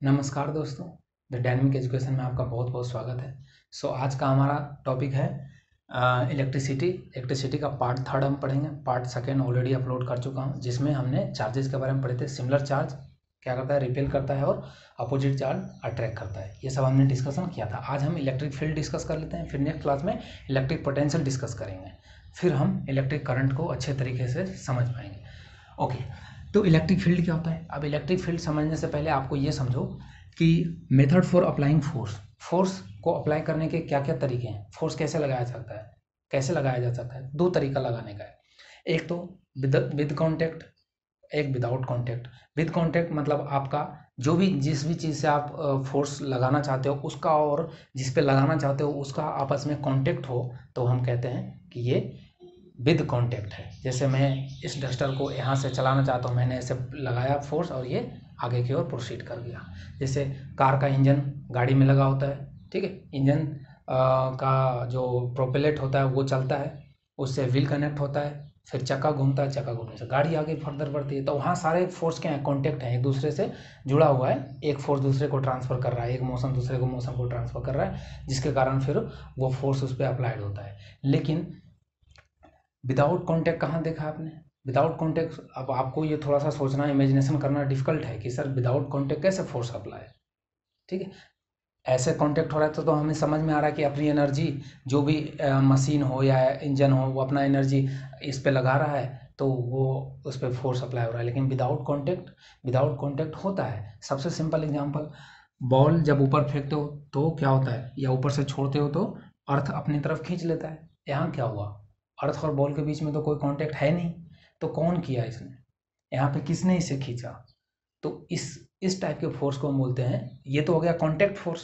नमस्कार दोस्तों, the dynamic education में आपका बहुत बहुत स्वागत है। आज का हमारा टॉपिक है इलेक्ट्रिसिटी का पार्ट थर्ड हम पढ़ेंगे। पार्ट सेकेंड ऑलरेडी अपलोड कर चुका हूँ, जिसमें हमने चार्जेस के बारे में पढ़े थे। सिमिलर चार्ज क्या करता है, रिपेल करता है, और अपोजिट चार्ज अट्रैक्ट करता है। ये सब हमने डिस्कशन किया था। आज हम इलेक्ट्रिक फील्ड डिस्कस कर लेते हैं, फिर नेक्स्ट क्लास में इलेक्ट्रिक पोटेंशियल डिस्कस करेंगे, फिर हम इलेक्ट्रिक करंट को अच्छे तरीके से समझ पाएंगे। ओके, तो इलेक्ट्रिक फील्ड क्या होता है? अब इलेक्ट्रिक फील्ड समझने से पहले आपको ये समझो कि मेथड फॉर अप्लाइंग फोर्स को अप्लाई करने के क्या क्या तरीके हैं। फोर्स कैसे लगाया जाता है, कैसे लगाया जा सकता है? दो तरीका लगाने का है। एक तो विद कॉन्टैक्ट, एक विदाउट कॉन्टैक्ट। विद कॉन्टैक्ट मतलब आपका जो भी जिस भी चीज़ से आप फोर्स लगाना चाहते हो उसका और जिस पे लगाना चाहते हो उसका आपस में कॉन्टैक्ट हो, तो हम कहते हैं कि ये विद कॉन्टैक्ट है। जैसे मैं इस डस्टर को यहाँ से चलाना चाहता हूँ, मैंने ऐसे लगाया फोर्स और ये आगे की ओर प्रोसीड कर गया। जैसे कार का इंजन गाड़ी में लगा होता है, ठीक है। इंजन का जो प्रोपेलेट होता है वो चलता है, उससे व्हील कनेक्ट होता है, फिर चक्का घूमता है, चक्का घूमने से गाड़ी आगे फर्दर बढ़ती है। तो वहाँ सारे फोर्स क्या है, कॉन्टैक्ट है, एक दूसरे से जुड़ा हुआ है। एक फोर्स दूसरे को ट्रांसफर कर रहा है, एक मोशन दूसरे को मोशन को ट्रांसफर कर रहा है, जिसके कारण फिर वो फोर्स उस पर अप्लाइड होता है। लेकिन विदाउट कॉन्टैक्ट कहाँ देखा आपने? विदाउट कॉन्टैक्ट, अब आपको ये थोड़ा सा सोचना, इमेजिनेशन करना डिफिकल्ट है कि सर विदाउट कॉन्टैक्ट कैसे फोर्स अप्लाई है, ठीक है। ऐसे कॉन्टैक्ट हो रहा है तो हमें समझ में आ रहा है कि अपनी एनर्जी जो भी मशीन हो या इंजन हो वो अपना एनर्जी इस पे लगा रहा है, तो वो उस पर फोर्स अप्लाई हो रहा है। लेकिन विदाउट कॉन्टैक्ट होता है। सबसे सिंपल एग्जांपल, बॉल जब ऊपर फेंकते हो तो क्या होता है, या ऊपर से छोड़ते हो तो अर्थ अपनी तरफ खींच लेता है। यहाँ क्या हुआ, अर्थ और बॉल के बीच में तो कोई कांटेक्ट है नहीं, तो कौन किया इसने, यहाँ पे किसने इसे खींचा? तो इस टाइप के फोर्स को हम बोलते हैं, ये तो हो गया कांटेक्ट फोर्स,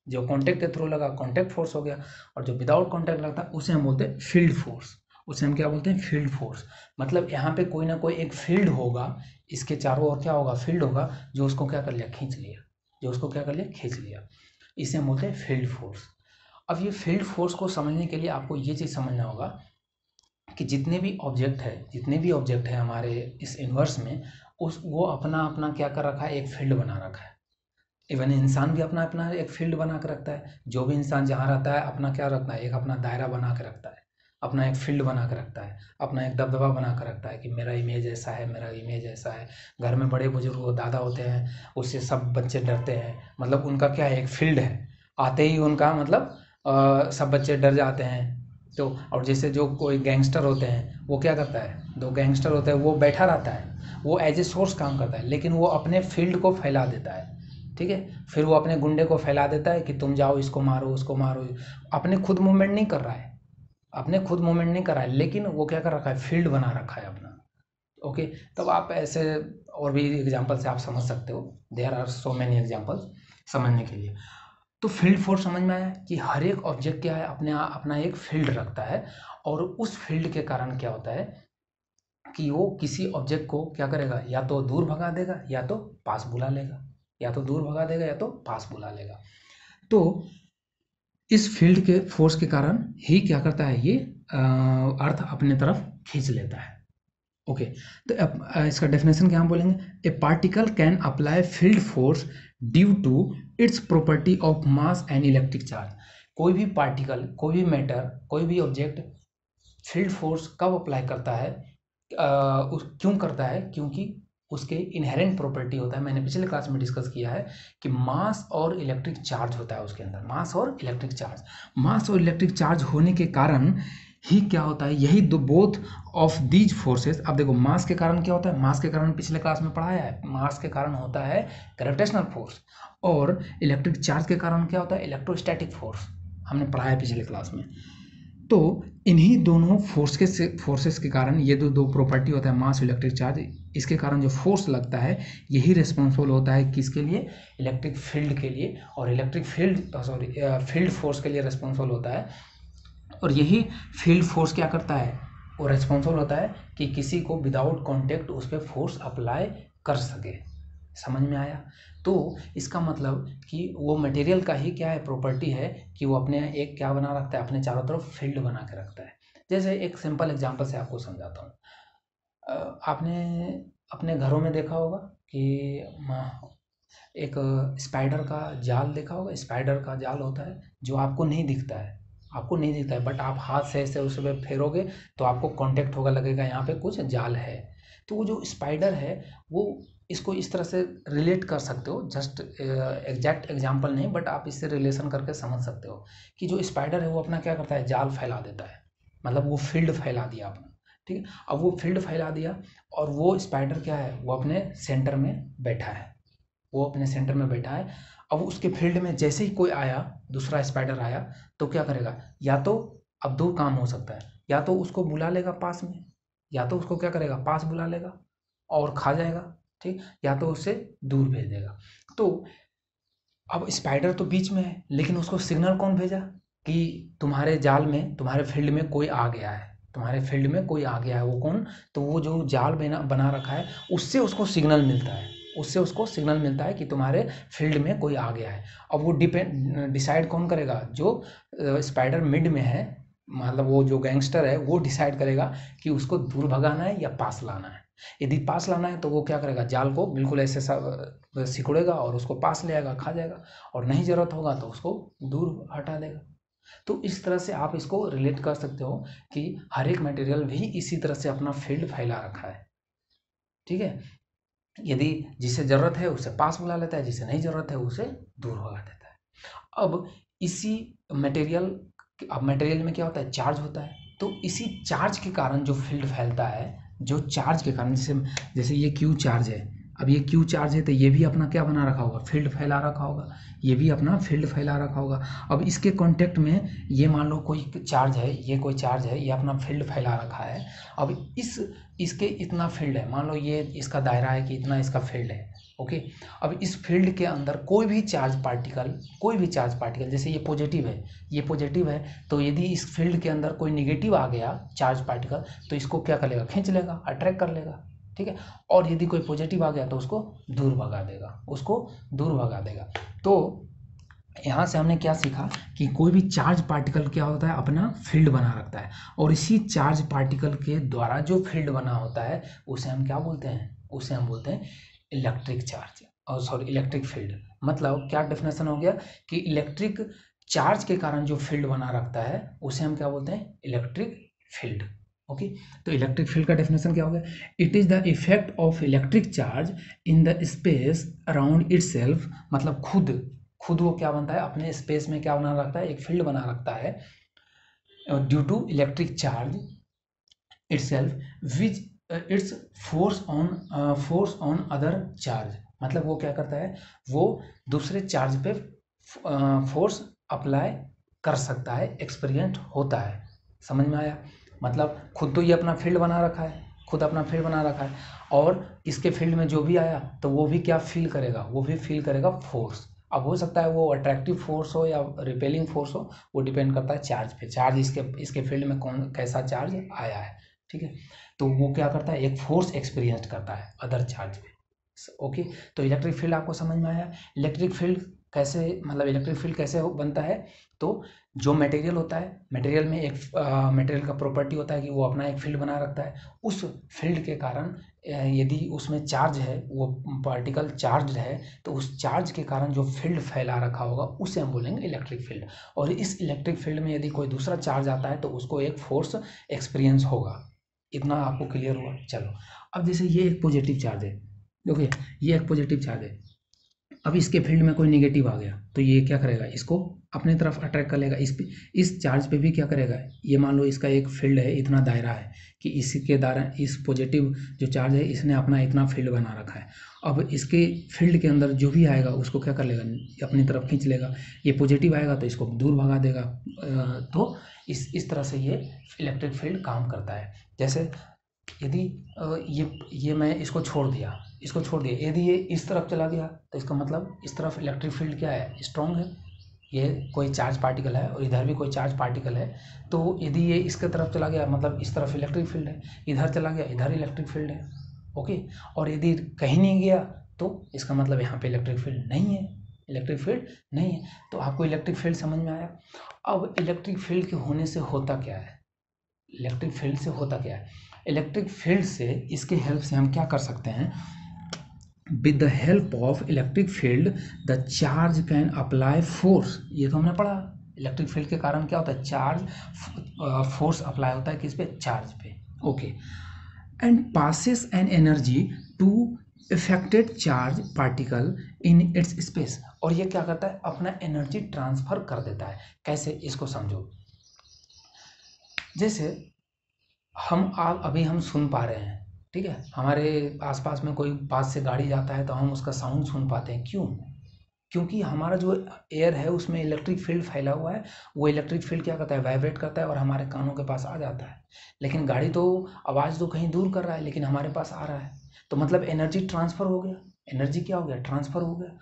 जो कांटेक्ट के थ्रू लगा कांटेक्ट फोर्स हो गया। और जो विदाउट कांटेक्ट लगता है उसे हम बोलते हैं फील्ड फोर्स। उसे हम क्या बोलते हैं, फील्ड फोर्स। मतलब यहाँ पे कोई ना कोई एक फील्ड होगा, इसके चारों ओर क्या होगा, फील्ड होगा, जो उसको क्या कर लिया, खींच लिया, जो उसको क्या कर लिया, खींच लिया। इसे हम बोलते हैं फील्ड फोर्स। अब ये फील्ड फोर्स को समझने के लिए आपको ये चीज़ समझना होगा कि जितने भी ऑब्जेक्ट है हमारे इस यूनिवर्स में, उस वो अपना अपना क्या कर रखा है, एक फील्ड बना रखा है। इवन इंसान भी अपना अपना एक फील्ड बना के रखता है। जो भी इंसान जहाँ रहता है अपना क्या रखता है, एक अपना दायरा बना के रखता है, अपना एक फील्ड बना के रखता है, अपना एक दबदबा बना के रखता है कि मेरा इमेज ऐसा है, मेरा इमेज ऐसा है। घर में बड़े बुजुर्ग वो दादा होते हैं, उससे सब बच्चे डरते हैं, मतलब उनका क्या है, एक फील्ड है। आते ही उनका मतलब सब बच्चे डर जाते हैं। तो और जैसे जो कोई गैंगस्टर होते हैं, वो क्या करता है, दो गैंगस्टर होते हैं, वो बैठा रहता है, वो एज ए सोर्स काम करता है, लेकिन वो अपने फील्ड को फैला देता है, ठीक है। फिर वो अपने गुंडे को फैला देता है कि तुम जाओ इसको मारो उसको मारो। अपने खुद मूवमेंट नहीं कर रहा है, अपने खुद मूवमेंट नहीं कर रहा है, लेकिन वो क्या कर रखा है, फील्ड बना रखा है अपना। ओके, तब आप ऐसे और भी एग्जांपल से आप समझ सकते हो। There are so many examples समझने के लिए। तो फील्ड फोर्स समझ में आया कि हर एक ऑब्जेक्ट क्या है, अपना एक फील्ड रखता है, और उस फील्ड के कारण क्या होता है कि वो किसी ऑब्जेक्ट को क्या करेगा, या तो दूर भगा देगा या तो पास बुला लेगा, या तो दूर भगा देगा या तो पास बुला लेगा। तो इस फील्ड के फोर्स के कारण ही क्या करता है, ये अर्थ अपने तरफ खींच लेता है। ओके, तो अब इसका डेफिनेशन क्या हम बोलेंगे, a particle can apply field force due to its property of mass and electric charge. कोई भी पार्टिकल, कोई भी मैटर, कोई भी ऑब्जेक्ट फील्ड फोर्स कब अप्लाई करता है, क्यों करता है, क्योंकि उसके इनहेरेंट प्रॉपर्टी होता है। मैंने पिछले क्लास में डिस्कस किया है कि मास और इलेक्ट्रिक चार्ज होता है उसके अंदर, मास और इलेक्ट्रिक चार्ज होने के कारण ही क्या होता है, यही दो बोथ ऑफ दीज फोर्सेस। अब देखो मास के कारण क्या होता है, मास के कारण पिछले क्लास में पढ़ाया है, मास के कारण होता है ग्रेविटेशनल फोर्स, और इलेक्ट्रिक चार्ज के कारण क्या होता है, इलेक्ट्रोस्टैटिक फोर्स, हमने पढ़ाया है पिछले क्लास में। तो इन्हीं दोनों फोर्सेस के कारण ये दो प्रॉपर्टी होता है, मास इलेक्ट्रिक चार्ज, इसके कारण जो फोर्स लगता है यही रिस्पॉन्सिबल होता है किसके लिए, इलेक्ट्रिक फील्ड के लिए। और इलेक्ट्रिक फील्ड फोर्स के लिए रिस्पॉन्सिबल होता है। और यही फील्ड फोर्स क्या करता है, वो रिस्पॉन्सिबल होता है कि किसी को विदाउट कॉन्टेक्ट उस पर फोर्स अप्लाई कर सके। समझ में आया? तो इसका मतलब कि वो मटेरियल का ही क्या है, प्रॉपर्टी है कि वो अपने एक क्या बना रखता है, अपने चारों तरफ फील्ड बना के रखता है। जैसे एक सिंपल एग्जांपल से आपको समझाता हूँ। आपने अपने घरों में देखा होगा कि एक स्पाइडर का जाल देखा होगा, स्पाइडर का जाल होता है जो आपको नहीं दिखता है, आपको नहीं दिखता है, बट आप हाथ से ऐसे उस पर फेरोगे तो आपको कांटेक्ट होगा, लगेगा यहाँ पे कुछ जाल है। तो वो जो स्पाइडर है वो, इसको इस तरह से रिलेट कर सकते हो, जस्ट एग्जैक्ट एग्जांपल नहीं, बट आप इससे रिलेशन करके समझ सकते हो कि जो स्पाइडर है वो अपना क्या करता है, जाल फैला देता है, मतलब वो फील्ड फैला दिया अपना। ठीक है, अब वो फील्ड फैला दिया और वो स्पाइडर क्या है, वो अपने सेंटर में बैठा है, वो अपने सेंटर में बैठा है। अब उसके फील्ड में जैसे ही कोई आया, दूसरा स्पाइडर आया, तो क्या करेगा, या तो अब दो काम हो सकता है, या तो उसको बुला लेगा पास में, या तो उसको क्या करेगा, पास बुला लेगा और खा जाएगा, ठीक, या तो उससे दूर भेज देगा। तो अब स्पाइडर तो बीच में है, लेकिन उसको सिग्नल कौन भेजा कि तुम्हारे जाल में, तुम्हारे फील्ड में कोई आ गया है, तुम्हारे फील्ड में कोई आ गया है, वो कौन, तो वो जो जाल बना बना रखा है, उससे उसको सिग्नल मिलता है, उससे उसको सिग्नल मिलता है कि तुम्हारे फील्ड में कोई आ गया है। अब वो डिसाइड कौन करेगा, जो स्पाइडर मिड में है, मतलब वो जो गैंगस्टर है वो डिसाइड करेगा कि उसको दूर भगाना है या पास लाना है। यदि पास लाना है तो वो क्या करेगा, जाल को बिल्कुल ऐसे सिकुड़ेगा और उसको पास ले आएगा, खा जाएगा, और नहीं जरूरत होगा तो उसको दूर हटा देगा। तो इस तरह से आप इसको रिलेट कर सकते हो कि हर एक मटेरियल भी इसी तरह से अपना फील्ड फैला रखा है। ठीक है, यदि जिसे ज़रूरत है उसे पास बुला लेता है, जिसे नहीं ज़रूरत है उसे दूर भगा देता है। अब इसी मटेरियल, अब मटेरियल में क्या होता है, चार्ज होता है, तो इसी चार्ज के कारण जो फील्ड फैलता है, जो चार्ज के कारण, जैसे जैसे ये क्यू चार्ज है, अब ये क्यू चार्ज है तो ये भी अपना क्या बना रखा होगा, फील्ड फैला रखा होगा, ये भी अपना फील्ड फैला रखा होगा। अब इसके कांटेक्ट में ये मान लो कोई चार्ज है, ये कोई चार्ज है, ये अपना फील्ड फैला रखा है। अब इसके इतना फील्ड है, मान लो ये इसका दायरा है कि इतना इसका फील्ड है, ओके। अब इस फील्ड के अंदर कोई भी चार्ज पार्टिकल, कोई भी चार्ज पार्टिकल, जैसे ये पॉजिटिव है, ये पॉजिटिव है, तो यदि इस फील्ड के अंदर कोई निगेटिव आ गया चार्ज पार्टिकल, तो इसको क्या कर लेगा, खींच लेगा, अट्रैक्ट कर लेगा, ठीक है। और यदि कोई पॉजिटिव आ गया तो उसको दूर भगा देगा, उसको दूर भगा देगा। तो यहाँ से हमने क्या सीखा कि कोई भी चार्ज पार्टिकल क्या होता है, अपना फील्ड बना रखता है, और इसी चार्ज पार्टिकल के द्वारा जो फील्ड बना होता है उसे हम क्या बोलते हैं, उसे हम बोलते हैं इलेक्ट्रिक चार्ज, और सॉरी इलेक्ट्रिक फील्ड। मतलब क्या डेफिनेशन हो गया कि इलेक्ट्रिक चार्ज के कारण जो फील्ड बना रखता है उसे हम क्या बोलते हैं, इलेक्ट्रिक फील्ड। ओके, तो इलेक्ट्रिक फील्ड का डेफिनेशन क्या हो गया, it is the effect of electric charge in the space around itself, मतलब खुद खुद वो क्या बनता है, अपने स्पेस में क्या बना रखता है, एक फील्ड बना रखता है, due to electric charge itself which its force on other charge. मतलब वो क्या करता है, वो दूसरे चार्ज पे फोर्स अप्लाई कर सकता है, एक्सपीरियंस होता है। समझ में आया, मतलब खुद तो ये अपना फील्ड बना रखा है, खुद अपना फील्ड बना रखा है, और इसके फील्ड में जो भी आया तो वो भी क्या फील करेगा, वो भी फील करेगा फोर्स। अब हो सकता है वो अट्रैक्टिव फोर्स हो या रिपेलिंग फोर्स हो, वो डिपेंड करता है चार्ज पे, चार्ज इसके फील्ड में कौन कैसा चार्ज आया है, ठीक है। तो वो क्या करता है, एक फोर्स एक्सपीरियंस करता है अदर चार्ज पे। ओके, तो इलेक्ट्रिक फील्ड आपको समझ में आया। इलेक्ट्रिक फील्ड कैसे, मतलब इलेक्ट्रिक फील्ड कैसे बनता है, तो जो मटेरियल होता है, मटेरियल में एक मटेरियल का प्रॉपर्टी होता है कि वो अपना एक फील्ड बना रखता है, उस फील्ड के कारण यदि उसमें चार्ज है, वो पार्टिकल चार्ज है, तो उस चार्ज के कारण जो फील्ड फैला रखा होगा उसे हम बोलेंगे इलेक्ट्रिक फील्ड। और इस इलेक्ट्रिक फील्ड में यदि कोई दूसरा चार्ज आता है तो उसको एक फोर्स एक्सपीरियंस होगा। इतना आपको क्लियर हुआ। चलो, अब जैसे ये एक पॉजिटिव चार्ज है, ओके, ये एक पॉजिटिव चार्ज है, अब इसके फील्ड में कोई नेगेटिव आ गया तो ये क्या करेगा, इसको अपने तरफ अट्रैक्ट कर लेगा, इस चार्ज पे भी क्या करेगा, ये मान लो इसका एक फील्ड है, इतना दायरा है कि इसके द्वारा इस पॉजिटिव जो चार्ज है इसने अपना इतना फील्ड बना रखा है। अब इसके फील्ड के अंदर जो भी आएगा उसको क्या कर लेगा, अपनी तरफ खींच लेगा, ये पॉजिटिव आएगा तो इसको दूर भगा देगा। तो इस तरह से ये इलेक्ट्रिक फील्ड काम करता है। जैसे यदि ये मैं इसको छोड़ दिया, इसको छोड़ दिया, यदि ये इस तरफ चला गया तो इसका मतलब इस तरफ इलेक्ट्रिक फील्ड क्या है, स्ट्रॉन्ग है, ये कोई चार्ज पार्टिकल है और इधर भी कोई चार्ज पार्टिकल है, तो यदि ये इसके तरफ चला गया मतलब इस तरफ इलेक्ट्रिक फील्ड है, इधर चला गया इधर इलेक्ट्रिक फील्ड है, ओके। और यदि कहीं नहीं गया तो इसका मतलब यहाँ पे इलेक्ट्रिक फील्ड नहीं है, इलेक्ट्रिक फील्ड नहीं है। तो आपको इलेक्ट्रिक फील्ड समझ में आया। अब इलेक्ट्रिक फील्ड के होने से होता क्या है, इलेक्ट्रिक फील्ड से होता क्या है, इलेक्ट्रिक फील्ड से इसके हेल्प से हम क्या कर सकते हैं, with the help of electric field the charge can apply force. ये तो हमने पढ़ा, इलेक्ट्रिक फील्ड के कारण क्या होता है, चार्ज फोर्स अप्लाई होता है किस पे, चार्ज पे। Okay, and passes an energy to affected charge particle in its space. और ये क्या करता है, अपना एनर्जी ट्रांसफर कर देता है। कैसे, इसको समझो। जैसे अभी हम सुन पा रहे हैं, ठीक है, हमारे आसपास में कोई पास से गाड़ी जाता है तो हम उसका साउंड सुन पाते हैं। क्यों? क्योंकि हमारा जो एयर है उसमें इलेक्ट्रिक फील्ड फैला हुआ है। वो इलेक्ट्रिक फील्ड क्या करता है, वाइब्रेट करता है और हमारे कानों के पास आ जाता है। लेकिन गाड़ी तो आवाज़ तो कहीं दूर कर रहा है, लेकिन हमारे पास आ रहा है, तो मतलब एनर्जी ट्रांसफ़र हो गया। एनर्जी क्या हो गया, ट्रांसफ़र हो गया।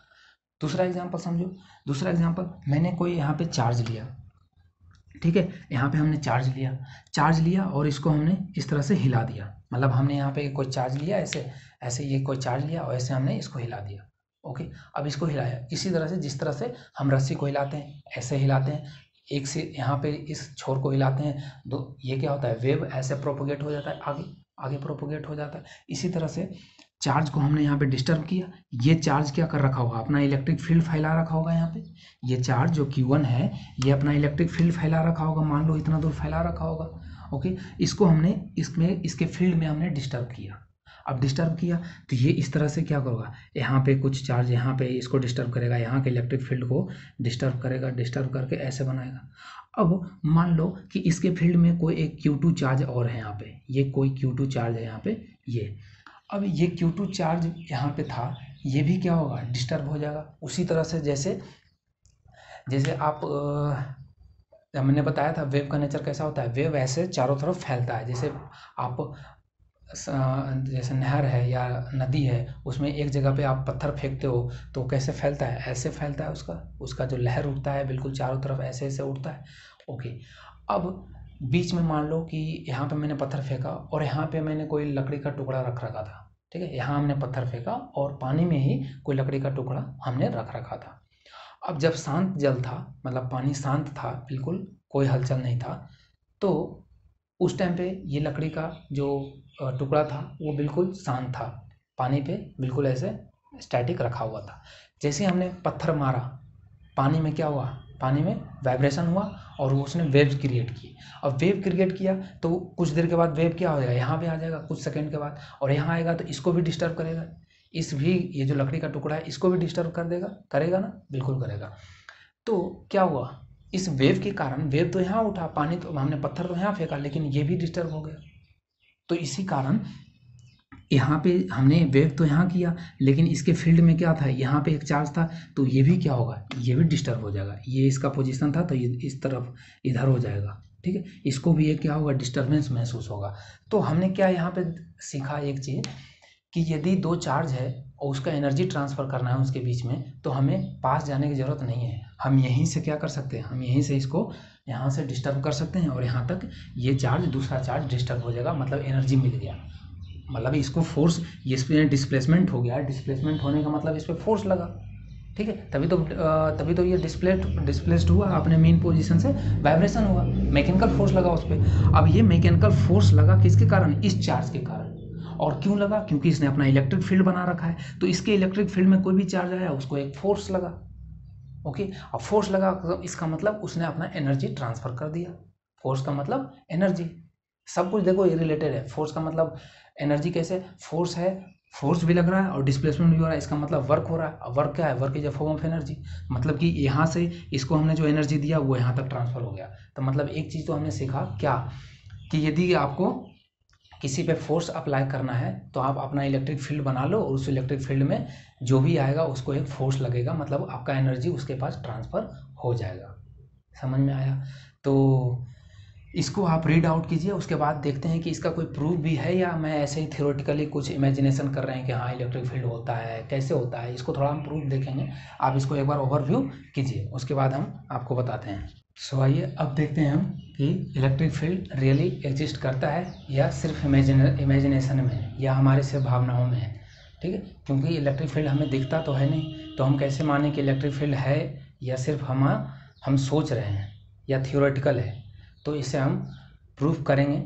दूसरा एग्जाम्पल समझो। दूसरा एग्जाम्पल, मैंने कोई यहाँ पे चार्ज लिया, ठीक है, यहाँ पे हमने चार्ज लिया और इसको हमने इस तरह से हिला दिया। मतलब हमने यहाँ पे कोई चार्ज लिया, ऐसे ऐसे ये कोई चार्ज लिया और ऐसे हमने इसको हिला दिया। ओके, अब इसको हिलाया इसी तरह से, जिस तरह से हम रस्सी को हिलाते हैं, ऐसे हिलाते हैं, एक से यहाँ पे इस छोर को हिलाते हैं, दो, ये क्या होता है, वेव ऐसे प्रोपोगेट हो जाता है, आगे आगे प्रोपोगेट हो जाता है। इसी तरह से चार्ज को हमने यहाँ पे डिस्टर्ब किया, ये चार्ज क्या कर रखा होगा, अपना इलेक्ट्रिक फील्ड फैला रखा होगा। यहाँ पे ये चार्ज जो Q1 है, ये अपना इलेक्ट्रिक फील्ड फैला रखा होगा, मान लो इतना दूर फैला रखा होगा। ओके, इसको हमने इसके फील्ड में हमने डिस्टर्ब किया। अब डिस्टर्ब किया तो ये इस तरह से क्या करेगा, यहाँ पे कुछ चार्ज यहाँ पे इसको डिस्टर्ब करेगा, यहाँ के इलेक्ट्रिक फील्ड को डिस्टर्ब करेगा, डिस्टर्ब करके ऐसे बनाएगा। अब मान लो कि इसके फील्ड में कोई एक Q2 चार्ज और है, यहाँ पे ये कोई Q2 चार्ज है यहाँ पे ये। अब ये Q2 चार्ज यहाँ पे था, ये भी क्या होगा, डिस्टर्ब हो जाएगा। उसी तरह से जैसे आप मैंने बताया था वेव का नेचर कैसा होता है, वेव ऐसे चारों तरफ फैलता है। जैसे आप जैसे नहर है या नदी है, उसमें एक जगह पे आप पत्थर फेंकते हो तो कैसे फैलता है, ऐसे फैलता है, उसका जो लहर उठता है बिल्कुल चारों तरफ ऐसे ऐसे उठता है। ओके, अब बीच में मान लो कि यहाँ पे मैंने पत्थर फेंका और यहाँ पे मैंने कोई लकड़ी का टुकड़ा रख रखा था, ठीक है, यहाँ हमने पत्थर फेंका और पानी में ही कोई लकड़ी का टुकड़ा हमने रख रखा था। अब जब शांत जल था, मतलब पानी शांत था, बिल्कुल कोई हलचल नहीं था, तो उस टाइम पे ये लकड़ी का जो टुकड़ा था वो बिल्कुल शांत था, पानी पे बिल्कुल ऐसे स्टैटिक रखा हुआ था। जैसे हमने पत्थर मारा, पानी में क्या हुआ, पानी में वाइब्रेशन हुआ और उसने वेव क्रिएट की। अब वेव क्रिएट किया तो कुछ देर के बाद वेव क्या हो जाएगा, यहाँ पे आ जाएगा कुछ सेकंड के बाद, और यहाँ आएगा तो इसको भी डिस्टर्ब करेगा, ये जो लकड़ी का टुकड़ा है इसको भी डिस्टर्ब कर देगा, करेगा ना, बिल्कुल करेगा। तो क्या हुआ, इस वेव के कारण, वेव तो यहाँ उठा, पानी तो हमने पत्थर तो यहाँ फेंका, लेकिन ये भी डिस्टर्ब हो गया। तो इसी कारण यहाँ पे हमने वेव तो यहाँ किया, लेकिन इसके फील्ड में क्या था, यहाँ पे एक चार्ज था, तो ये भी क्या होगा, ये भी डिस्टर्ब हो जाएगा। ये इसका पोजीशन था तो ये इस तरफ इधर हो जाएगा, ठीक है, इसको भी ये क्या होगा, डिस्टर्बेंस महसूस होगा। तो हमने क्या यहाँ पे सीखा एक चीज़, कि यदि दो चार्ज है और उसका एनर्जी ट्रांसफ़र करना है उसके बीच में, तो हमें पास जाने की ज़रूरत नहीं है। हम यहीं से क्या कर सकते हैं, हम यहीं से इसको यहाँ से डिस्टर्ब कर सकते हैं और यहाँ तक ये चार्ज, दूसरा चार्ज डिस्टर्ब हो जाएगा, मतलब एनर्जी मिल गया, मतलब इसको फोर्स, ये इस पर डिस्प्लेसमेंट हो गया। डिस्प्लेसमेंट होने का मतलब इस पर फोर्स लगा, ठीक है, तभी तो ये डिस्प्लेस्ड हुआ, अपने मेन पोजीशन से वाइब्रेशन हुआ, मैकेनिकल फोर्स लगा उस पर। अब ये मैकेनिकल फोर्स लगा किसके कारण, इस चार्ज के कारण। और क्यों लगा, क्योंकि इसने अपना इलेक्ट्रिक फील्ड बना रखा है, तो इसके इलेक्ट्रिक फील्ड में कोई भी चार्ज आया उसको एक फोर्स लगा। ओके, अब फोर्स लगा तो इसका मतलब उसने अपना एनर्जी ट्रांसफर कर दिया। फोर्स का मतलब एनर्जी, सब कुछ देखो ये रिलेटेड है। फोर्स का मतलब एनर्जी, कैसे फोर्स है, फोर्स भी लग रहा है और डिस्प्लेसमेंट भी हो रहा है, इसका मतलब वर्क हो रहा है। अब वर्क क्या है, work is a form of energy, मतलब कि यहाँ से इसको हमने जो एनर्जी दिया वो यहाँ तक ट्रांसफर हो गया। तो मतलब एक चीज़ तो हमने सीखा क्या, कि यदि आपको किसी पे फोर्स अप्लाई करना है तो आप अपना इलेक्ट्रिक फील्ड बना लो और उस इलेक्ट्रिक फील्ड में जो भी आएगा उसको एक फोर्स लगेगा, मतलब आपका एनर्जी उसके पास ट्रांसफ़र हो जाएगा। समझ में आया? तो इसको आप रीड आउट कीजिए, उसके बाद देखते हैं कि इसका कोई प्रूफ भी है या मैं ऐसे ही थियोरेटिकली कुछ इमेजिनेशन कर रहे हैं कि हाँ इलेक्ट्रिक फील्ड होता है, कैसे होता है, इसको थोड़ा हम प्रूफ देखेंगे। आप इसको एक बार ओवरव्यू कीजिए, उसके बाद हम आपको बताते हैं। सो आइए अब देखते हैं हम कि इलेक्ट्रिक फील्ड रियली एग्जिस्ट करता है या सिर्फ इमेजिनेशन में, या हमारे सिर्फ भावनाओं में है, ठीक है, क्योंकि इलेक्ट्रिक फील्ड हमें दिखता तो है नहीं, तो हम कैसे माने कि इलेक्ट्रिक फील्ड है या सिर्फ हम सोच रहे हैं या थियोरेटिकल है। तो इसे हम प्रूफ करेंगे,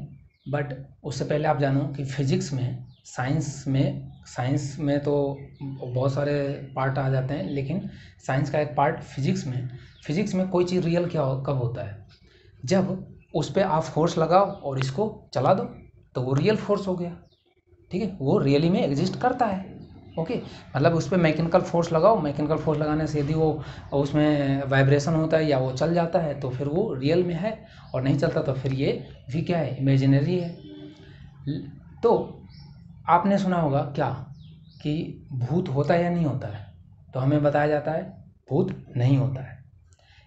बट उससे पहले आप जानो कि फिजिक्स में साइंस में तो बहुत सारे पार्ट आ जाते हैं, लेकिन साइंस का एक पार्ट फिजिक्स में कोई चीज़ रियल कब होता है, जब उस पर आप फोर्स लगाओ और इसको चला दो तो वो रियल फोर्स हो गया। ठीक है, वो रियली में एग्जिस्ट करता है। ओके, मतलब उस पर मैकेनिकल फोर्स लगाओ, मैकेनिकल फोर्स लगाने से यदि वो उसमें वाइब्रेशन होता है या वो चल जाता है तो फिर वो रियल में है, और नहीं चलता तो फिर ये भी क्या है, इमेजिनरी है। तो आपने सुना होगा क्या कि भूत होता है या नहीं होता है, तो हमें बताया जाता है भूत नहीं होता है।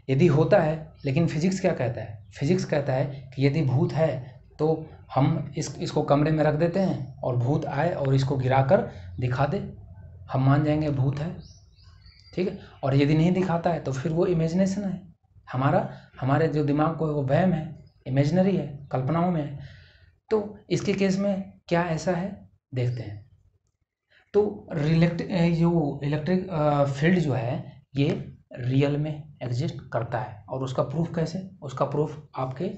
यदि होता है, लेकिन फिजिक्स क्या कहता है, फिजिक्स कहता है कि यदि भूत है तो हम इसको कमरे में रख देते हैं और भूत आए और इसको गिराकर दिखा दे, हम मान जाएंगे भूत है। ठीक है, और यदि नहीं दिखाता है तो फिर वो इमेजिनेशन है, हमारे जो दिमाग को वो वहम है, इमेजिनरी है, कल्पनाओं में है। तो इसके केस में क्या ऐसा है, देखते हैं। तो इलेक्ट्रिक फील्ड जो है ये रियल में एग्जिस्ट करता है, और उसका प्रूफ कैसे, उसका प्रूफ आपके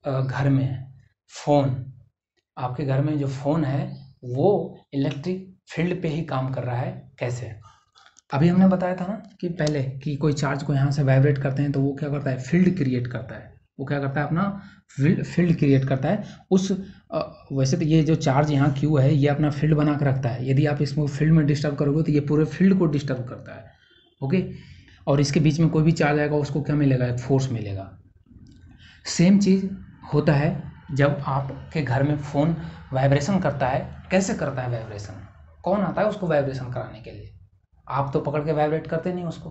घर में है। फ़ोन, आपके घर में जो फ़ोन है वो इलेक्ट्रिक फील्ड पे ही काम कर रहा है। कैसे, अभी हमने बताया था ना कि पहले कि कोई चार्ज को यहाँ से वाइब्रेट करते हैं तो वो क्या करता है, फील्ड क्रिएट करता है। वो क्या करता है, अपना फील्ड क्रिएट करता है। वैसे तो ये जो चार्ज यहाँ क्यू है ये अपना फील्ड बना के रखता है, यदि आप इसको फील्ड में डिस्टर्ब करोगे तो ये पूरे फील्ड को डिस्टर्ब करता है। ओके, और इसके बीच में कोई भी चार्ज आएगा उसको क्या मिलेगा, एक फोर्स मिलेगा। सेम चीज़ होता है जब आपके घर में फ़ोन वाइब्रेशन करता है। कैसे करता है वाइब्रेशन, कौन आता है उसको वाइब्रेशन कराने के लिए, आप तो पकड़ के वाइब्रेट करते नहीं उसको।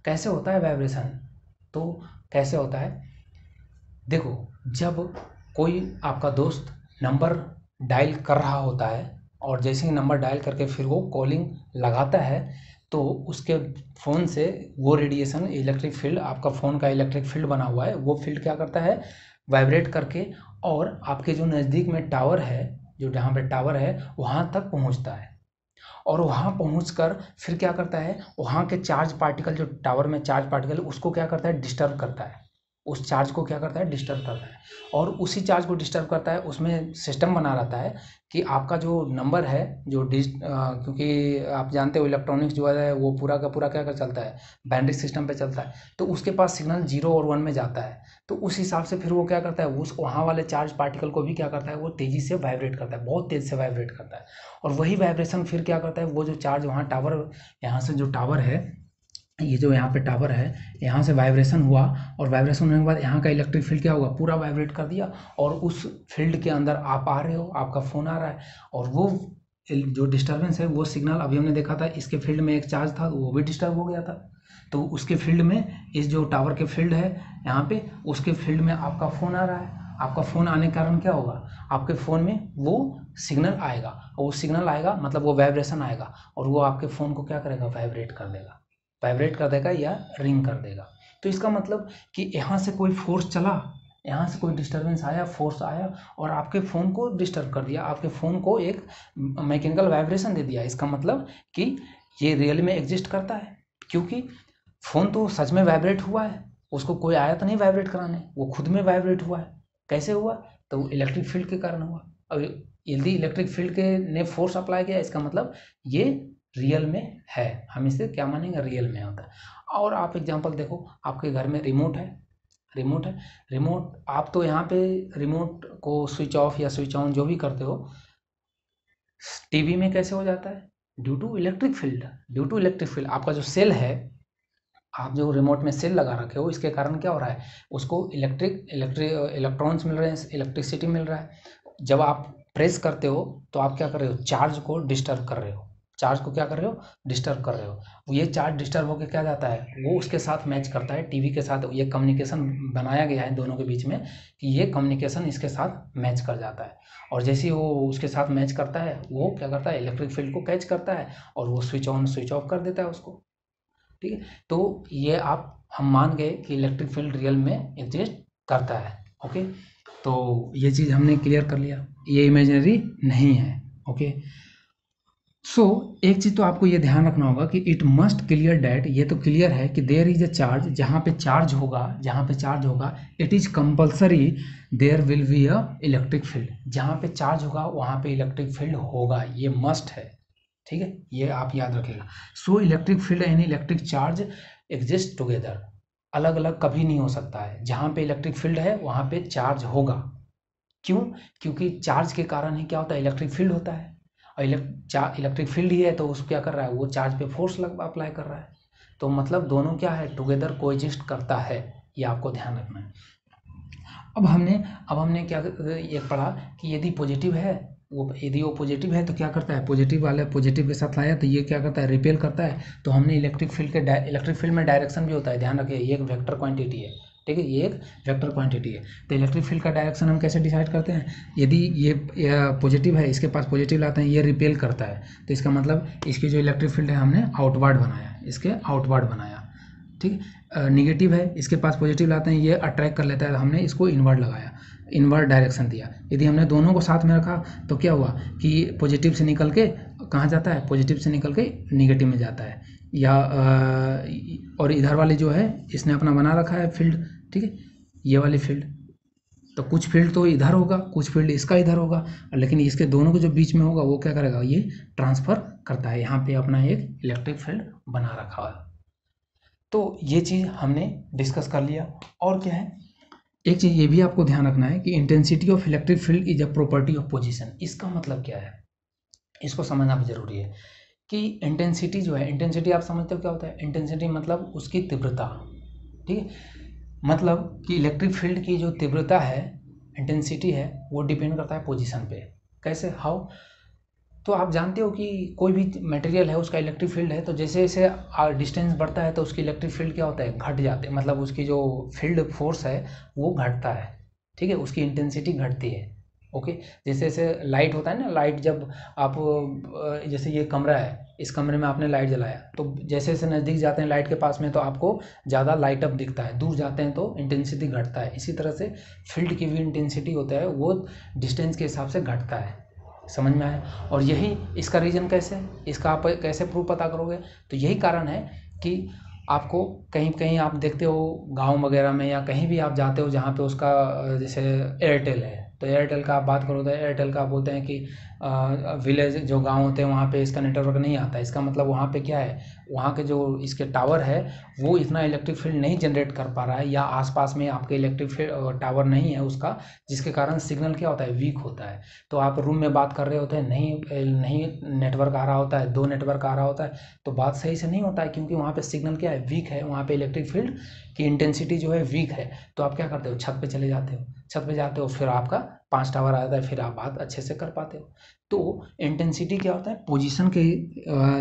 कैसे होता है वाइब्रेशन, तो कैसे होता है, देखो, जब कोई आपका दोस्त नंबर डायल कर रहा होता है और जैसे ही नंबर डायल करके फिर वो कॉलिंग लगाता है तो उसके फ़ोन से वो रेडिएशन, इलेक्ट्रिक फील्ड, आपका फ़ोन का इलेक्ट्रिक फील्ड बना हुआ है, वो फील्ड क्या करता है, वाइब्रेट करके और आपके जो नज़दीक में टावर है, जो जहाँ पे टावर है वहाँ तक पहुँचता है। और वहाँ पहुँचकर फिर क्या करता है, वहाँ के चार्ज पार्टिकल, जो टावर में चार्ज पार्टिकल, उसको क्या करता है, डिस्टर्ब करता है। उस चार्ज को क्या करता है, डिस्टर्ब करता है। और उसी चार्ज को डिस्टर्ब करता है, उसमें सिस्टम बना रहता है कि आपका जो नंबर है, जो क्योंकि आप जानते हो इलेक्ट्रॉनिक्स जो है वो पूरा का पूरा क्या कर चलता है, बाइनरी सिस्टम पे चलता है। तो उसके पास सिग्नल 0 और 1 में जाता है, तो उस हिसाब से फिर वो क्या करता है, उस वहाँ वाले चार्ज पार्टिकल को भी क्या करता है, वो तेज़ी से वाइब्रेट करता है, बहुत तेज़ से वाइब्रेट करता है। और वही वाइब्रेशन फिर क्या करता है, वो जो चार्ज वहाँ टावर, यहाँ से जो टावर है, ये जो यहाँ पे टावर है, यहाँ से वाइब्रेशन हुआ, और वाइब्रेशन होने के बाद यहाँ का इलेक्ट्रिक फील्ड क्या होगा, पूरा वाइब्रेट कर दिया, और उस फील्ड के अंदर आप आ रहे हो, आपका फ़ोन आ रहा है, और वो जो डिस्टर्बेंस है, वो सिग्नल अभी हमने देखा था, इसके फील्ड में एक चार्ज था वो भी डिस्टर्ब हो गया था, तो उसके फील्ड में, इस जो टावर के फील्ड है यहाँ पे, उसके फील्ड में आपका फ़ोन आ रहा है। आपका फ़ोन आने के कारण क्या होगा, आपके फ़ोन में वो सिग्नल आएगा, और वो सिग्नल आएगा मतलब वो वाइब्रेशन आएगा, और वो आपके फ़ोन को क्या करेगा, वाइब्रेट कर देगा या रिंग कर देगा। तो इसका मतलब कि यहाँ से कोई फोर्स चला, यहाँ से कोई डिस्टर्बेंस आया, फोर्स आया और आपके फ़ोन को डिस्टर्ब कर दिया, आपके फ़ोन को एक मैकेनिकल वाइब्रेशन दे दिया। इसका मतलब कि ये रियल में एग्जिस्ट करता है, क्योंकि फ़ोन तो सच में वाइब्रेट हुआ है, उसको कोई आया तो नहीं वाइब्रेट कराने, वो खुद में वाइब्रेट हुआ है। कैसे हुआ, तो इलेक्ट्रिक फील्ड के कारण हुआ। अब यदि इलेक्ट्रिक फील्ड के ने फोर्स अप्लाई किया, इसका मतलब ये रियल में है, हम इसे क्या मानेंगे, रियल में होता है। और आप एग्जांपल देखो, आपके घर में रिमोट आप तो यहाँ पे रिमोट को स्विच ऑफ या स्विच ऑन जो भी करते हो, टीवी में कैसे हो जाता है, ड्यू टू इलेक्ट्रिक फील्ड। आपका जो सेल है, आप जो रिमोट में सेल लगा रखे हो, इसके कारण क्या हो रहा है, उसको इलेक्ट्रॉन्स मिल रहे हैं, इलेक्ट्रिसिटी मिल रहा है। जब आप प्रेस करते हो तो आप क्या कर रहे हो, चार्ज को डिस्टर्ब कर रहे हो, ये चार्ज डिस्टर्ब होकर क्या जाता है, वो उसके साथ मैच करता है, टीवी के साथ। ये कम्युनिकेशन बनाया गया है दोनों के बीच में कि ये कम्युनिकेशन इसके साथ मैच कर जाता है, और जैसे ही वो उसके साथ मैच करता है, वो क्या करता है, इलेक्ट्रिक फील्ड को कैच करता है और वो स्विच ऑन स्विच ऑफ कर देता है उसको। ठीक है, तो ये हम मान गए कि इलेक्ट्रिक फील्ड रियल में एग्जिस्ट करता है। ओके, तो ये चीज़ हमने क्लियर कर लिया, ये इमेजिनरी नहीं है। ओके, सो एक चीज़ तो आपको ये ध्यान रखना होगा कि इट मस्ट क्लियर डैट, ये तो क्लियर है कि देयर इज अ चार्ज, जहाँ पे चार्ज होगा it is compulsory there will be a electric field, जहाँ पे चार्ज होगा वहाँ पे इलेक्ट्रिक फील्ड होगा, ये मस्ट है, ठीक है, ये आप याद रखिएगा। So electric field and electric charge exist together, अलग अलग कभी नहीं हो सकता है, जहाँ पे इलेक्ट्रिक फील्ड है वहाँ पे चार्ज होगा। क्यों? क्योंकि चार्ज के कारण ही क्या होता है, इलेक्ट्रिक फील्ड होता है, और इलेक्ट्रिक फील्ड ही है तो उसको क्या कर रहा है, वो चार्ज पे फोर्स अप्लाई कर रहा है, तो मतलब दोनों क्या है, टुगेदर कोएग्जिस्ट करता है, ये आपको ध्यान रखना है। अब हमने क्या ये पढ़ा कि यदि पॉजिटिव है, यदि वो पॉजिटिव है तो क्या करता है, पॉजिटिव वाले पॉजिटिव के साथ लाया तो ये क्या करता है, रिपेल करता है। तो हमने इलेक्ट्रिक फील्ड में डायरेक्शन भी होता है, ध्यान रखिए, ये एक वेक्टर क्वांटिटी है, ठीक है, ये एक वेक्टर क्वांटिटी है। तो इलेक्ट्रिक फील्ड का डायरेक्शन हम कैसे डिसाइड करते हैं, यदि ये पॉजिटिव है, इसके पास पॉजिटिव लाते हैं, ये रिपेल करता है, तो इसका मतलब इसकी जो इलेक्ट्रिक फील्ड है हमने आउटवर्ड बनाया, इसके आउटवर्ड बनाया, ठीक। निगेटिव है, इसके पास पॉजिटिव लाते हैं, ये अट्रैक्ट कर लेता है, हमने इसको इनवर्ड लगाया, इनवर्ड डायरेक्शन दिया। यदि हमने दोनों को साथ में रखा तो क्या हुआ कि पॉजिटिव से निकल के कहाँ जाता है, पॉजिटिव से निकल के निगेटिव में जाता है, या और इधर वाली जो है इसने अपना बना रखा है फील्ड, ठीक है, ये वाली फील्ड, तो कुछ फील्ड तो इधर होगा, कुछ फील्ड इसका इधर होगा, लेकिन इसके दोनों के जो बीच में होगा वो क्या करेगा, ये ट्रांसफर करता है, यहाँ पे अपना एक इलेक्ट्रिक फील्ड बना रखा है। तो ये चीज़ हमने डिस्कस कर लिया। और क्या है, एक चीज़ ये भी आपको ध्यान रखना है कि intensity of electric field is a property of position. इसका मतलब क्या है, इसको समझना भी जरूरी है कि इंटेंसिटी जो है, इंटेंसिटी आप समझते हो क्या होता है, इंटेंसिटी मतलब उसकी तीव्रता, ठीक है, मतलब कि इलेक्ट्रिक फील्ड की जो तीव्रता है, इंटेंसिटी है, वो डिपेंड करता है पोजीशन पे। कैसे, हाउ, तो आप जानते हो कि कोई भी मटेरियल है उसका इलेक्ट्रिक फील्ड है, तो जैसे जैसे डिस्टेंस बढ़ता है तो उसकी इलेक्ट्रिक फील्ड क्या होता है, घट जाते हैं, मतलब उसकी जो फील्ड फोर्स है वो घटता है, ठीक है, उसकी इंटेंसिटी घटती है। ओके, जैसे जैसे लाइट होता है ना, लाइट जब आप जैसे ये कमरा है, इस कमरे में आपने लाइट जलाया, तो जैसे जैसे नज़दीक जाते हैं लाइट के पास में तो आपको ज़्यादा लाइट अप दिखता है, दूर जाते हैं तो इंटेंसिटी घटता है। इसी तरह से फील्ड की भी इंटेंसिटी होता है, वो डिस्टेंस के हिसाब से घटता है। समझ में आया? और यही इसका रीज़न कैसे, इसका आप कैसे प्रूफ पता करोगे, तो यही कारण है कि आपको कहीं कहीं आप देखते हो गांव वगैरह में या कहीं भी आप जाते हो जहाँ पे उसका जैसे एयरटेल है, तो एयरटेल का आप बात करो तो एयरटेल का आप बोलते हैं कि विलेज जो गांव होते हैं वहाँ पे इसका नेटवर्क नहीं आता, इसका मतलब वहाँ पे क्या है, वहाँ के जो इसके टावर है वो इतना इलेक्ट्रिक फील्ड नहीं जनरेट कर पा रहा है, या आसपास में आपके इलेक्ट्रिक टावर नहीं है उसका, जिसके कारण सिग्नल क्या होता है, वीक होता है। तो आप रूम में बात कर रहे होते हैं, नहीं नहीं नेटवर्क आ रहा होता है, दो नेटवर्क आ रहा होता है, तो बात सही से नहीं होता है, क्योंकि वहाँ पे सिग्नल क्या है, वीक है, वहाँ पे इलेक्ट्रिक फील्ड की इंटेंसिटी जो है वीक है। तो आप क्या करते हो, छत पे चले जाते हो, छत पे जाते हो, फिर आपका 5 टावर आ जाता है, फिर आप बात अच्छे से कर पाते हो। तो इंटेंसिटी क्या होता है, पोजीशन के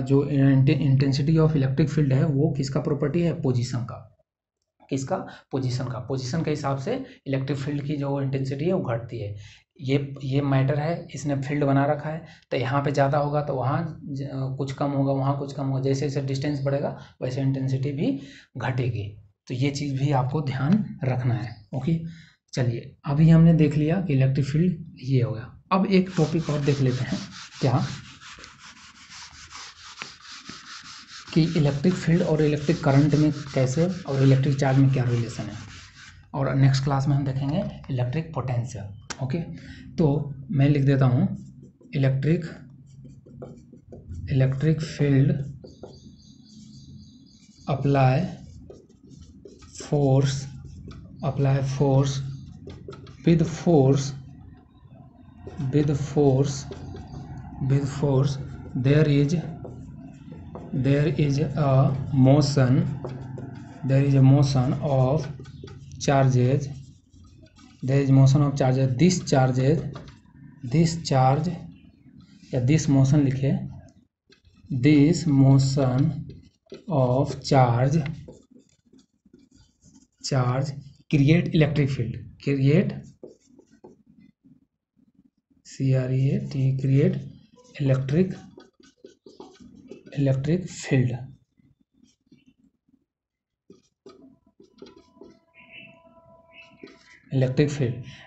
जो इंटेंसिटी ऑफ इलेक्ट्रिक फील्ड है वो किसका प्रॉपर्टी है, पोजीशन का, किसका, पोजीशन का, पोजीशन के हिसाब से इलेक्ट्रिक फील्ड की जो इंटेंसिटी है वो घटती है। ये मैटर है, इसने फील्ड बना रखा है, तो यहाँ पे ज़्यादा होगा तो वहाँ कुछ कम होगा, वहाँ कुछ कम होगा, जैसे जैसे डिस्टेंस बढ़ेगा वैसे इंटेंसिटी भी घटेगी। तो ये चीज़ भी आपको ध्यान रखना है। ओके, चलिए अभी हमने देख लिया कि इलेक्ट्रिक फील्ड ये हो गया। अब एक टॉपिक और देख लेते हैं, क्या कि इलेक्ट्रिक फील्ड और इलेक्ट्रिक करंट में कैसे, और इलेक्ट्रिक चार्ज में क्या रिलेशन है, और नेक्स्ट क्लास में हम देखेंगे इलेक्ट्रिक पोटेंशियल। ओके, तो मैं लिख देता हूँ electric field apply force with force there is a motion of charges, this charge या this motion लिखे, this motion of charge create electric field, create electric field,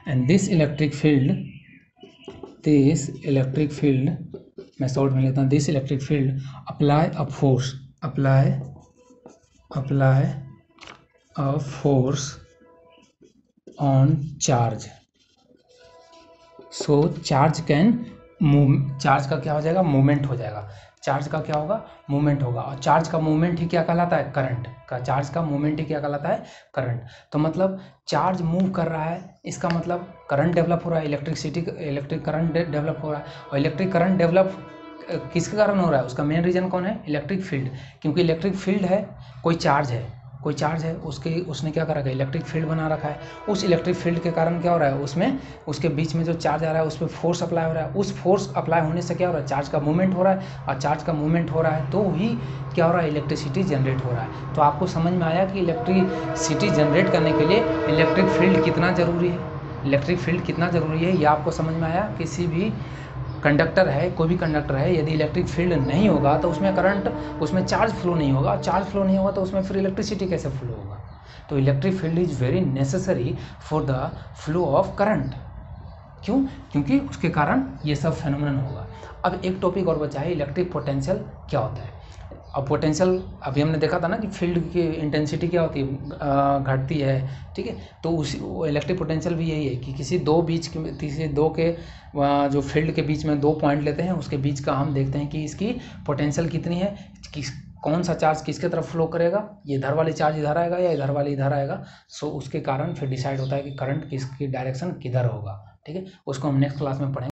and this electric field मैं short में लेता हूँ, this electric field apply a force, apply a force on charge, so charge can move, charge का क्या हो जाएगा, movement हो जाएगा, चार्ज का क्या होगा, मूवमेंट होगा, और चार्ज का मूवमेंट ही क्या कहलाता है, करंट का, चार्ज का मूवमेंट ही क्या कहलाता है, करंट। तो मतलब चार्ज मूव कर रहा है, इसका मतलब करंट डेवलप हो रहा है, इलेक्ट्रिक करंट डेवलप हो रहा है, और इलेक्ट्रिक करंट डेवलप किसके कारण हो रहा है, उसका मेन रीजन कौन है, इलेक्ट्रिक फील्ड, क्योंकि इलेक्ट्रिक फील्ड है, कोई चार्ज है उसने क्या कर रखा है, इलेक्ट्रिक फील्ड बना रखा है, उस इलेक्ट्रिक फील्ड के कारण क्या हो रहा है, उसमें उसके बीच में जो चार्ज आ रहा है उस पर फोर्स अप्लाई हो रहा है, उस फोर्स अप्लाई होने से क्या हो रहा है, चार्ज का मूवमेंट हो रहा है, और चार्ज का मूवमेंट हो रहा है तो ही क्या हो रहा है, इलेक्ट्रिसिटी जनरेट हो रहा है। तो आपको समझ में आया कि इलेक्ट्रिसिटी जनरेट करने के लिए इलेक्ट्रिक फील्ड कितना ज़रूरी है, इलेक्ट्रिक फील्ड कितना ज़रूरी है, ये आपको समझ में आया। किसी भी कंडक्टर है, कोई भी कंडक्टर है, यदि इलेक्ट्रिक फील्ड नहीं होगा तो उसमें करंट, उसमें चार्ज फ्लो नहीं होगा, चार्ज फ्लो नहीं होगा तो उसमें फिर इलेक्ट्रिसिटी कैसे फ्लो होगा। तो electric field is very necessary for the flow of current. क्यों, क्योंकि उसके कारण ये सब फेनोमेनन होगा। अब एक टॉपिक और बचा है, इलेक्ट्रिक पोटेंशियल क्या होता है। अब पोटेंशियल अभी हमने देखा था ना कि फील्ड की इंटेंसिटी क्या होती है, घटती है, ठीक है। तो उसी इलेक्ट्रिक पोटेंशियल भी यही है कि किसी दो के जो फील्ड के बीच में दो पॉइंट लेते हैं, उसके बीच का हम देखते हैं कि इसकी पोटेंशियल कितनी है, कौन सा चार्ज किसके तरफ फ्लो करेगा, ये इधर वाली चार्ज इधर आएगा या इधर वाली इधर आएगा। सो उसके कारण फिर डिसाइड होता है कि करंट किसकी डायरेक्शन किधर होगा, ठीक है। उसको हम नेक्स्ट क्लास में पढ़ेंगे।